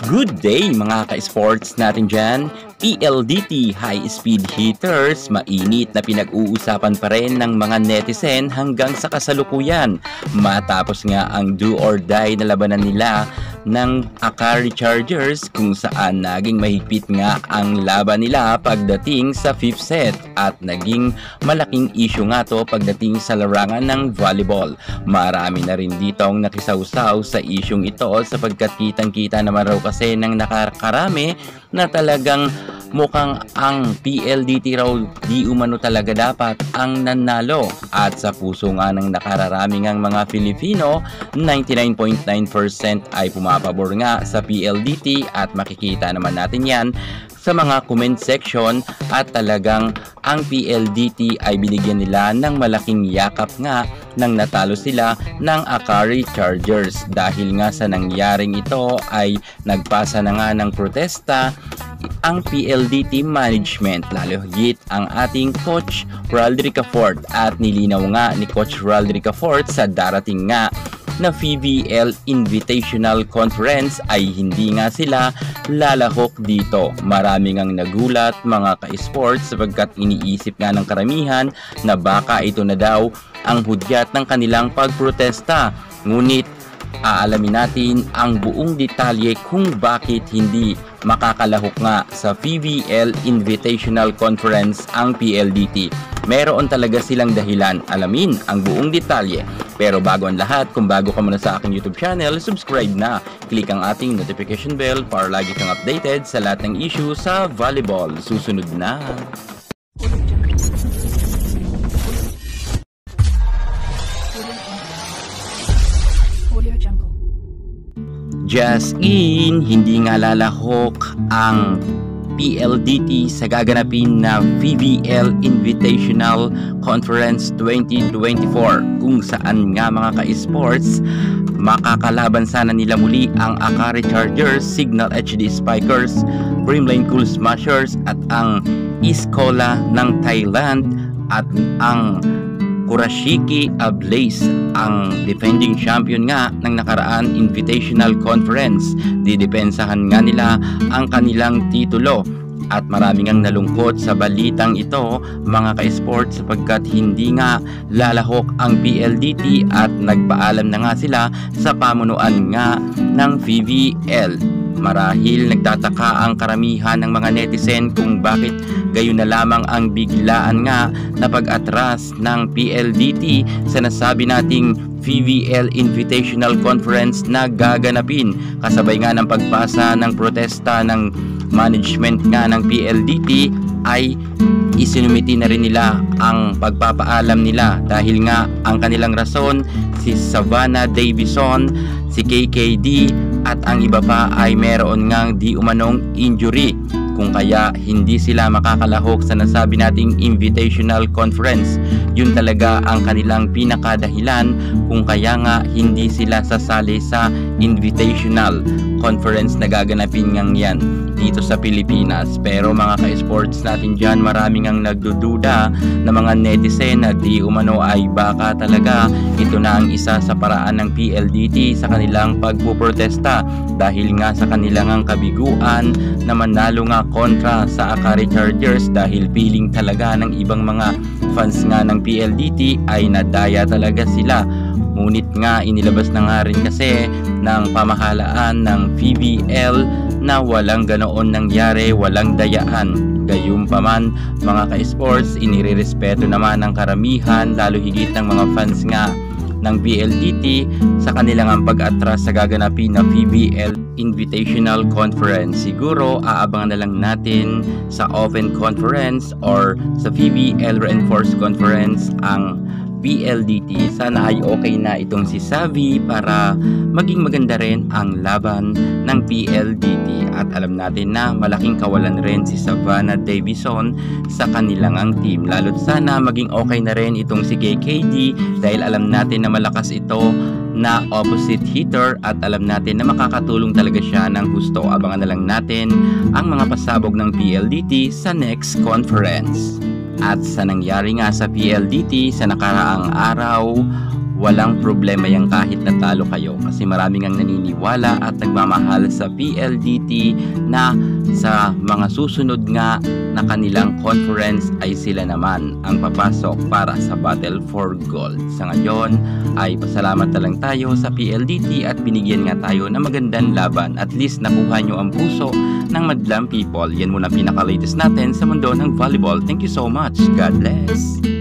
Good day mga ka-sports natin dyan. PLDT High Speed Hitters, mainit na pinag-uusapan pa rin ng mga netizen hanggang sa kasalukuyan. Matapos nga ang do or die na labanan nila ng Akari Chargers kung saan naging mahigpit nga ang laban nila pagdating sa 5th set at naging malaking issue nga to pagdating sa larangan ng volleyball. Marami na rin ditong nakisawsaw sa isyong ito sapagkat kitang-kita naman raw kasi ng nakakarami na talagang mukhang ang PLDT raw di umano talaga dapat ang nanalo. At sa puso nga ng nakararami ngang mga Filipino, 99.9% ay pumapabor nga sa PLDT at makikita naman natin yan sa mga comment section at talagang ang PLDT ay binigyan nila ng malaking yakap nga nang natalo sila ng Akari Chargers. Dahil nga sa nangyaring ito ay nagpasa na nga ng protesta ang PLDT management, lalo higit ang ating Coach Raldrick Fort, at nilinaw nga ni Coach Raldrick Fort sa darating nga na PVL Invitational Conference ay hindi nga sila lalahok dito. Marami ngang nagulat mga ka-sports sapagkat iniisip nga ng karamihan na baka ito na daw ang hudyat ng kanilang pagprotesta. Ngunit aalamin natin ang buong detalye kung bakit hindi makakalahok nga sa PVL Invitational Conference ang PLDT. Meron talaga silang dahilan. Alamin ang buong detalye. Pero bago ang lahat, kung bago ka muna sa aking YouTube channel, subscribe na. Click ang ating notification bell para lagi kang updated sa lahat ng issue sa volleyball. Susunod na. Just in, hindi nga lalahok ang PLDT sa gaganapin na PVL Invitational Conference 2024 kung saan nga mga ka-sports makakalaban sana nila muli ang Akari Chargers, Signal HD Spikers, Brimlane Cool Smashers at ang Iskola ng Thailand at ang Kurashiki Ablaze, ang defending champion nga ng nakaraan Invitational Conference. Didepensahan nga nila ang kanilang titulo at maraming ang nalungkot sa balitang ito mga ka-sports sapagkat hindi nga lalahok ang PLDT at nagpaalam na nga sila sa pamunuan nga ng PVL. Marahil nagtataka ang karamihan ng mga netizen kung bakit gayon na lamang ang biglaan nga na pag-atras ng PLDT sa nasabi nating PVL Invitational Conference na gaganapin. Kasabay nga ng pagpasa ng protesta ng management nga ng PLDT ay isinumiti na rin nila ang pagpapaalam nila dahil nga ang kanilang rason si Savannah Davison, si KKD at ang iba pa ay meron ngang di umanong injury kung kaya hindi sila makakalahok sa nasabi nating Invitational Conference. Yun talaga ang kanilang pinakadahilan kung kaya nga hindi sila sasali sa Invitational Conference na gaganapin ngang yan dito sa Pilipinas. Pero mga ka-sports natin dyan, maraming ang nagdududa na mga netizen na di umano ay baka talaga ito na ang isa sa paraan ng PLDT sa kanilang pagpuprotesta dahil nga sa kanilang ang kabiguan na manalo nga kontra sa Akari Chargers dahil feeling talaga ng ibang mga fans nga ng PLDT ay nadaya talaga sila. Ngunit nga inilabas na nga rin kasi ng pamahalaan ng PVL na walang ganoon nangyari, walang dayaan. Gayunpaman mga ka-sports, inirerespeto naman ng karamihan lalo higit ng mga fans nga ng PLDT sa kanilang ang pag-atras sa gaganapin na PVL Invitational Conference. Siguro aabangan na lang natin sa Open Conference or sa PVL Reinforced Conference ang PLDT. Sana ay okay na itong si Savi para maging maganda rin ang laban ng PLDT. At alam natin na malaking kawalan rin si Savannah Davison sa kanilang ang team. Lalo't sana maging okay na rin itong si KKD dahil alam natin na malakas ito na opposite hitter at alam natin na makakatulong talaga siya ng gusto. Abangan na lang natin ang mga pasabog ng PLDT sa next conference. At sa nangyari nga sa PLDT sa nakaraang araw, walang problema yan kahit natalo kayo kasi maraming ang naniniwala at nagmamahal sa PLDT na sa mga susunod nga na kanilang conference ay sila naman ang papasok para sa Battle for Gold. Sa ngayon ay pasalamat na lang tayo sa PLDT at binigyan nga tayo ng magandang laban. At least nakuha nyo ang puso ng madlang people. Yan muna pinaka-latest natin sa mundo ng volleyball. Thank you so much. God bless.